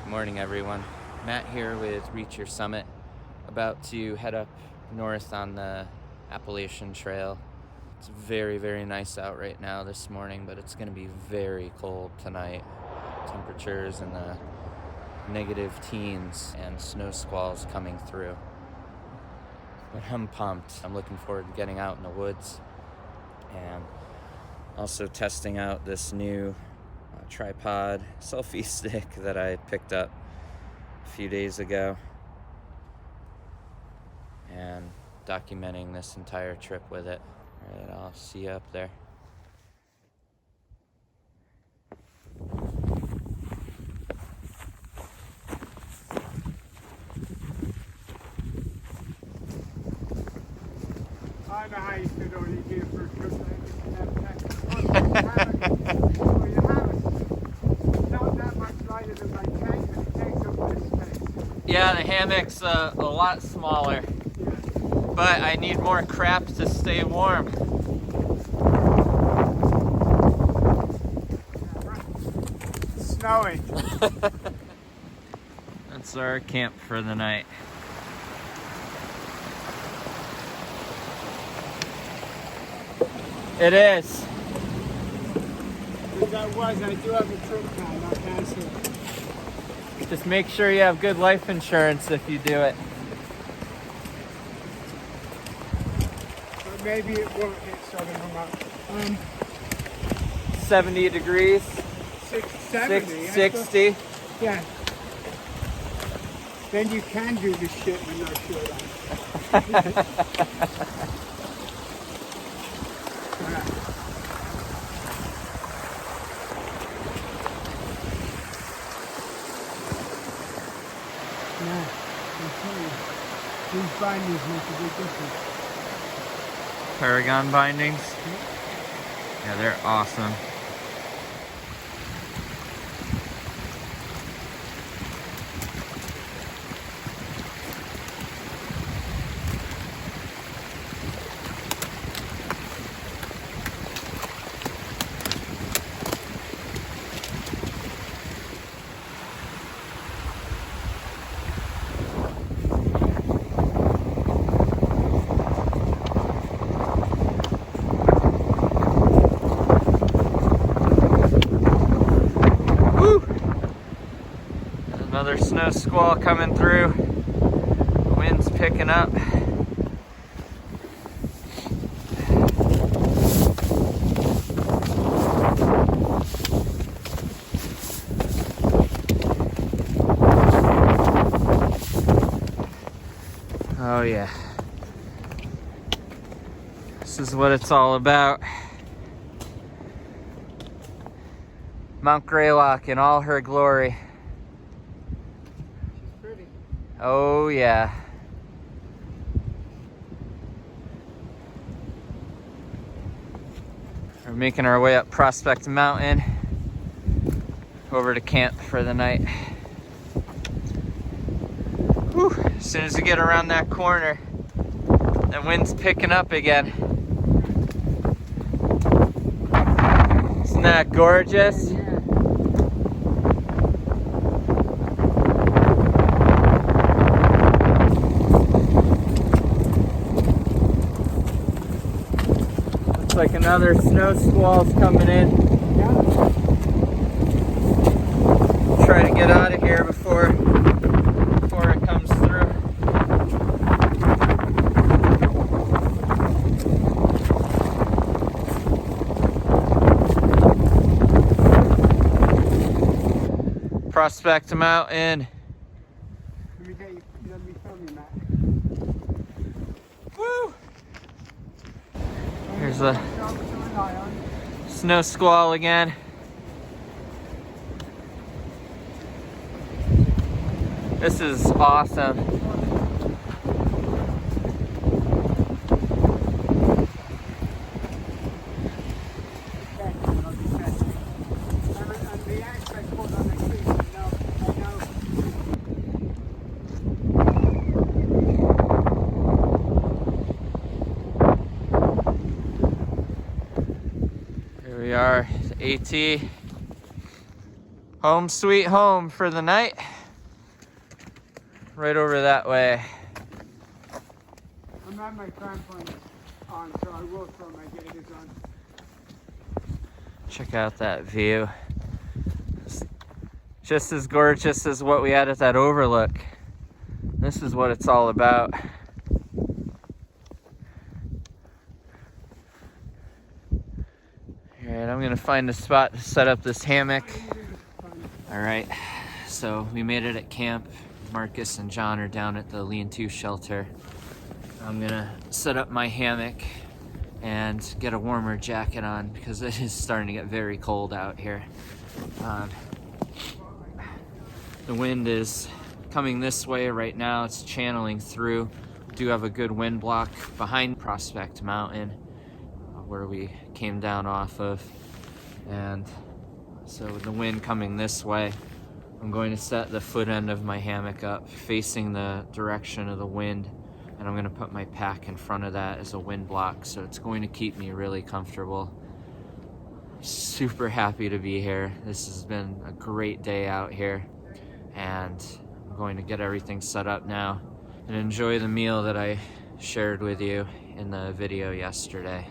Morning, everyone. Matt here with Reach Your Summit, about to head up north on the Appalachian Trail. It's very, very nice out right now this morning, but it's going to be very cold tonight. Temperatures in the negative teens and snow squalls coming through. But I'm pumped. I'm looking forward to getting out in the woods and also testing out this new tripod selfie stick that I picked up a few days ago and documenting this entire trip with it. All right, I'll see you up there. I don't know how you could only do for a trip like not that much lighter than my tank, and it takes up this space. Yeah, the hammock's a lot smaller, Yeah. but I need more crap to stay warm. It's snowing. That's our camp for the night. It is. If that was, I do have a trip plan, I'll cancel it. Just make sure you have good life insurance if you do it. But maybe it won't hit Southern Vermont. 70 degrees, 70. 60. Yeah. Then you can do this shit with no shirt on. Yeah, I'm telling you, these bindings make a big difference. Paragon bindings. Yeah, they're awesome. Another snow squall coming through. The wind's picking up. Oh yeah. This is what it's all about. Mount Greylock in all her glory. Oh yeah. We're making our way up Prospect Mountain over to camp for the night. Whew. As soon as we get around that corner, the wind's picking up again. Isn't that gorgeous? Like another snow squall's coming in. Yeah. Try to get out of here before it comes through. Prospect Mountain. Let me film you, Matt. Woo! Here's a snow squall again. This is awesome. Here we are, AT. Home sweet home for the night. right over that way. I'm at my crampons on, so I will throw my gaiters on. Check out that view. It's just as gorgeous as what we had at that overlook. This is what it's all about. Alright, I'm gonna find a spot to set up this hammock. Alright, so we made it at camp. Marcus and John are down at the lean-to shelter. I'm gonna set up my hammock and get a warmer jacket on because it is starting to get very cold out here. The wind is coming this way right now. It's channeling through. We do have a good wind block behind Prospect Mountain where we came down off of. And so with the wind coming this way, I'm going to set the foot end of my hammock up facing the direction of the wind, and I'm going to put my pack in front of that as a wind block, so it's going to keep me really comfortable. Super happy to be here. This has been a great day out here, and I'm going to get everything set up now and enjoy the meal that I shared with you in the video yesterday.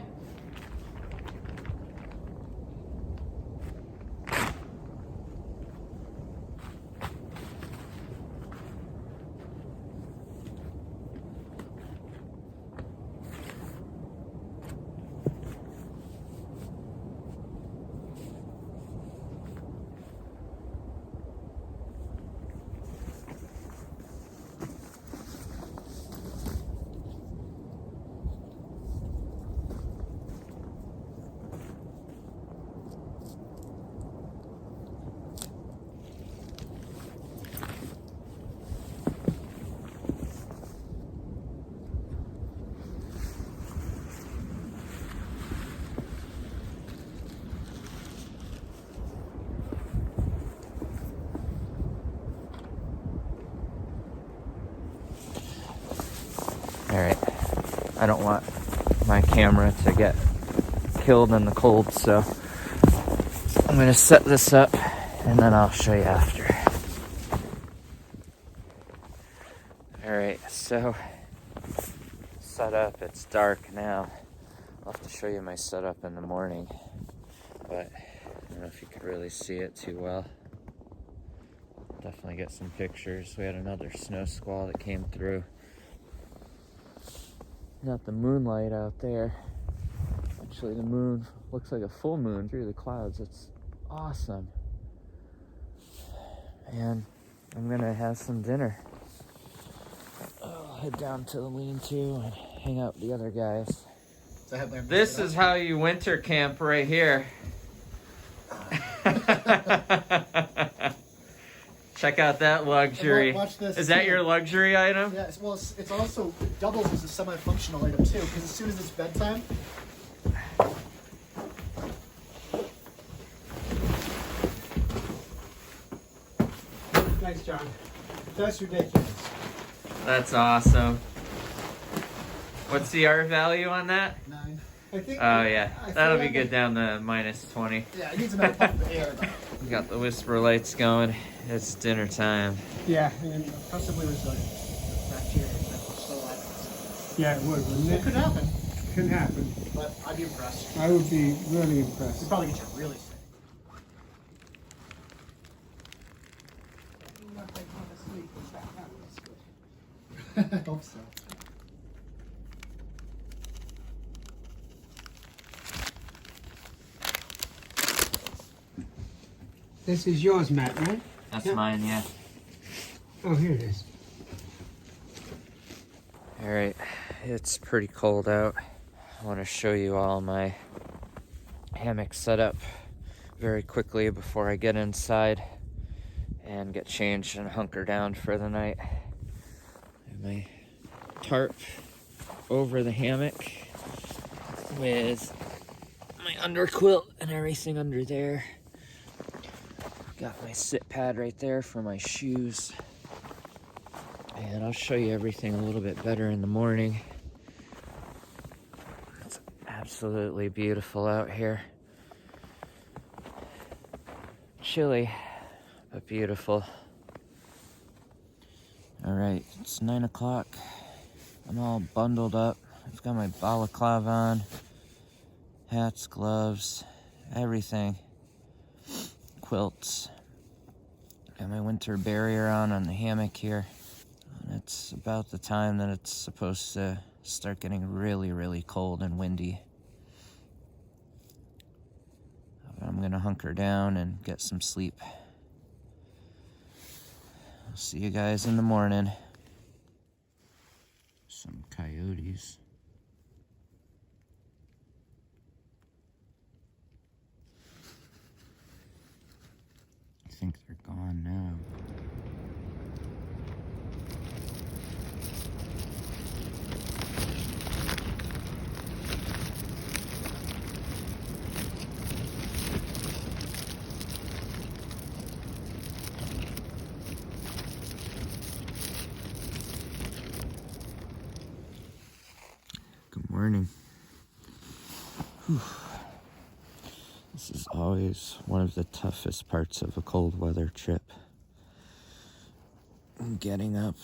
Alright, I don't want my camera to get killed in the cold, so I'm going to set this up and then I'll show you after. Alright, so set up. It's dark now. I'll have to show you my setup in the morning, but I don't know if you could really see it too well. Definitely get some pictures. We had another snow squall that came through. Got the moonlight out there. Actually, the moon looks like a full moon through the clouds. It's awesome. And I'm gonna have some dinner. I'll head down to the lean-to and hang out with the other guys. This is how you winter camp right here. Check out that luxury. Watch this. Is that your luxury item? Yeah, well, it's also, it doubles as a semi-functional item too, because as soon as it's bedtime, Thanks, John. that's ridiculous. That's awesome. What's the R value on that? 9. I think. Oh yeah, I that'll feel be like good down to -20. Yeah, it needs another puff of air though. We got the whisper lights going. It's dinner time. Yeah, and Possibly resilient. Bacteria that will slow life. yeah, it would, wouldn't It it? could happen, Can happen. but I'd be impressed. I would be really It'd impressed. probably get you really sick. I hope so. This is yours, Matt, right? That's Yeah. mine, yeah. Oh, here it is. All right, it's pretty cold out. I want to show you all my hammock setup very quickly before I get inside and get changed and hunker down for the night. And my tarp over the hammock with my underquilt and everything under there. Got my sit pad right there for my shoes. And I'll show you everything a little bit better in the morning. It's absolutely beautiful out here. Chilly, but beautiful. Alright, it's 9 o'clock. I'm all bundled up. I've got my balaclava on, hats, gloves, everything. Quilts. Got my winter barrier on the hammock here. And it's about the time that it's supposed to start getting really, really cold and windy. I'm gonna hunker down and get some sleep. I'll see you guys in the morning. Some coyotes. I think they're gone now. Good morning. Whew. This is always one of the toughest parts of a cold weather trip. Getting up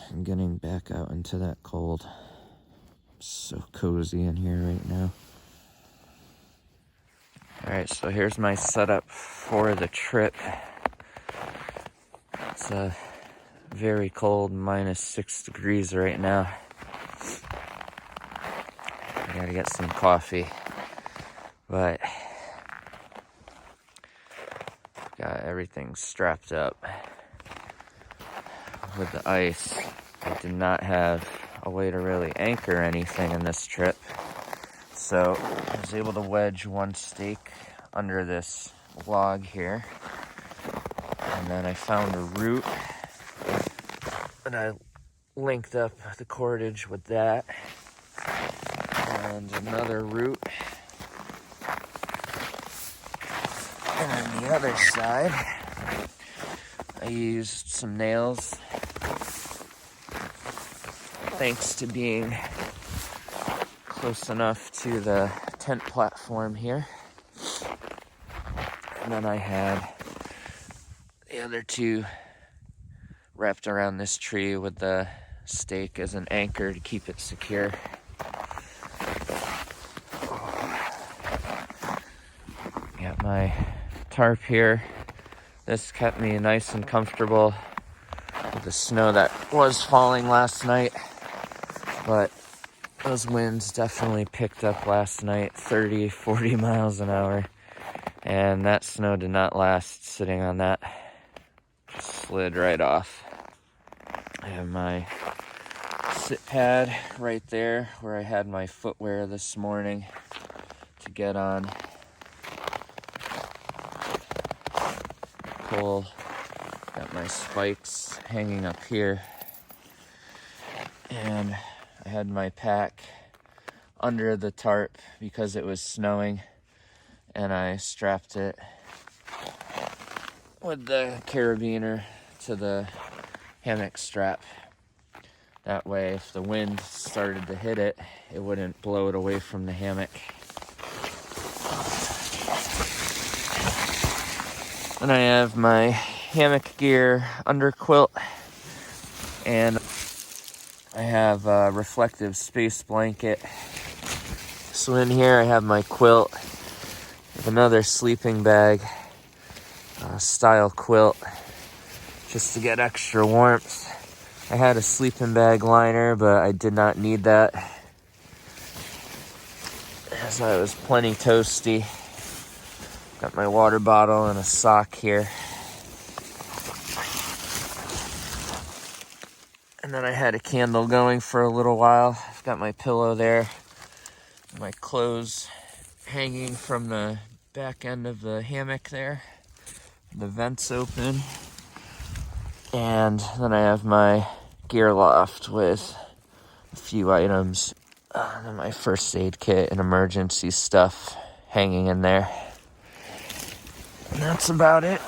and getting back out into that cold. It's so cozy in here right now. Alright, so here's my setup for the trip. It's very cold, -6 degrees right now. I gotta get some coffee, but got everything strapped up with the ice. I did not have a way to really anchor anything in this trip, so I was able to wedge one stake under this log here, and then I found a root, and I linked up the cordage with that, and another root. And on the other side, I used some nails, thanks to being close enough to the tent platform here. And then I had the other two wrapped around this tree with the stake as an anchor to keep it secure. Got my tarp here. This kept me nice and comfortable with the snow that was falling last night, but those winds definitely picked up last night, 30, 40 miles an hour, and that snow did not last sitting on that. Just slid right off. I have my sit pad right there where I had my footwear this morning to get on. Cool. Got my spikes hanging up here, and I had my pack under the tarp because it was snowing, and I strapped it with the carabiner to the hammock strap. That way, if the wind started to hit it, it wouldn't blow it away from the hammock. And I have my hammock gear under quilt, and I have a reflective space blanket. So in here I have my quilt with another sleeping bag, style quilt, just to get extra warmth. I had a sleeping bag liner, but I did not need that, as I was plenty toasty. Got my water bottle and a sock here. And then I had a candle going for a little while. I've got my pillow there, my clothes hanging from the back end of the hammock there. The vents open. And then I have my gear loft with a few items. Then my first aid kit and emergency stuff hanging in there. And that's about it.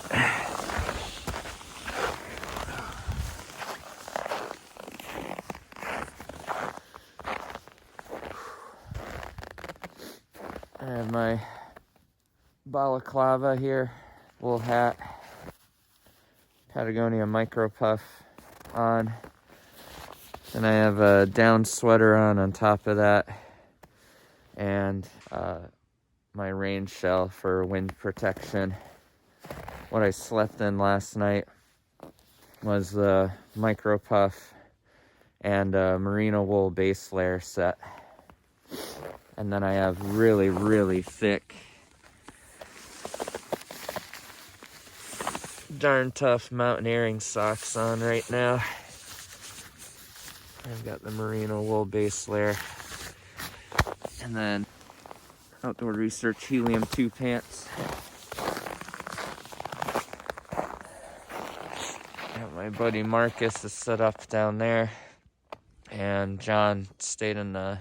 I have my balaclava here, wool hat, Patagonia micro puff on, And I have a down sweater on top of that, and my rain shell for wind protection. What I slept in last night was the micro puff and a merino wool base layer set. And then I have really, really thick, darn tough mountaineering socks on right now. I've got the merino wool base layer. And then Outdoor Research Helium 2 pants. My buddy Marcus is set up down there, and John stayed in the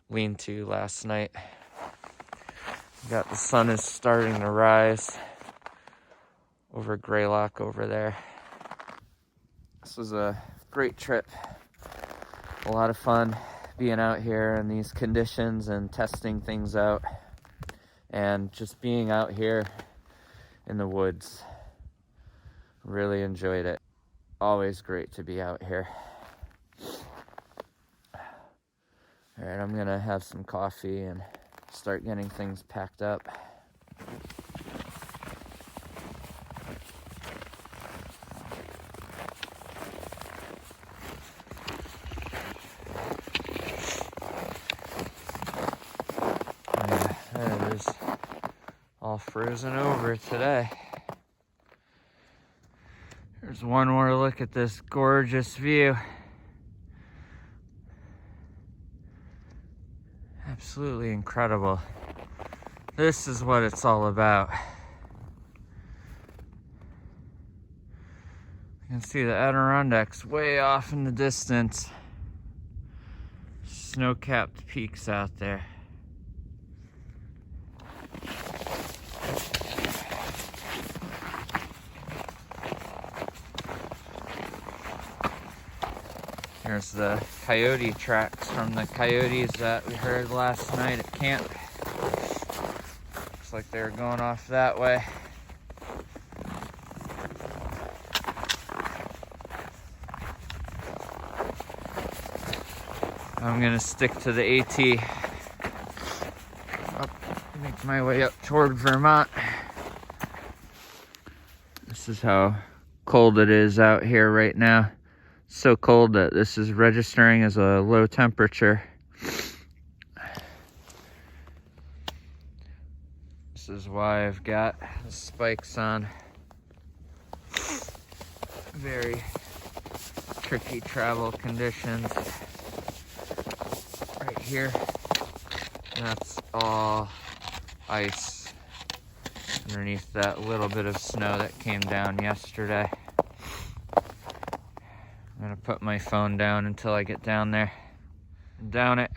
lean-to last night. The sun is starting to rise over Greylock over there. This was a great trip. A lot of fun being out here in these conditions and testing things out, and just being out here in the woods. Really enjoyed it. Always great to be out here. All right, I'm gonna have some coffee and start getting things packed up. Yeah, it is all frozen over today. There's one more look at this gorgeous view. Absolutely incredible. This is what it's all about. You can see the Adirondacks way off in the distance. Snow-capped peaks out there. There's the coyote tracks from the coyotes that we heard last night at camp. Looks like they were going off that way. I'm gonna stick to the AT. Make my way up toward Vermont. This is how cold it is out here right now. So cold that this is registering as a low temperature. This is why I've got the spikes on. Very tricky travel conditions. Right here, that's all ice underneath that little bit of snow that came down yesterday. I'm gonna put my phone down until I get down there and down it.